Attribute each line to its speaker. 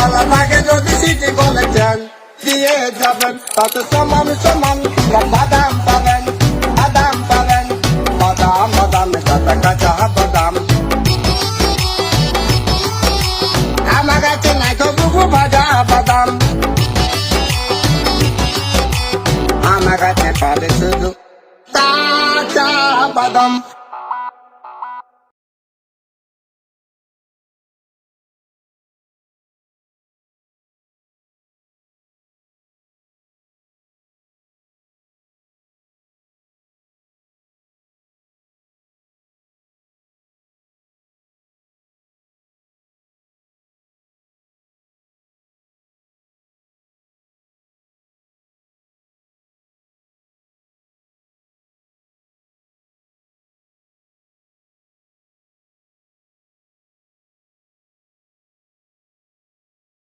Speaker 1: ভালো থাকে যদি সিটি কলেছেন দিয়ে যাবেন তাতে সমান সমান বাদাম পাবেন বাদাম পাবেন বাদাম বাদাম কাঁচা কাঁচা বাদাম আমার কাছে নাই তো বুবু ভাজা বাদাম আমার কাছে পাবে শুধু কাঁচা বাদাম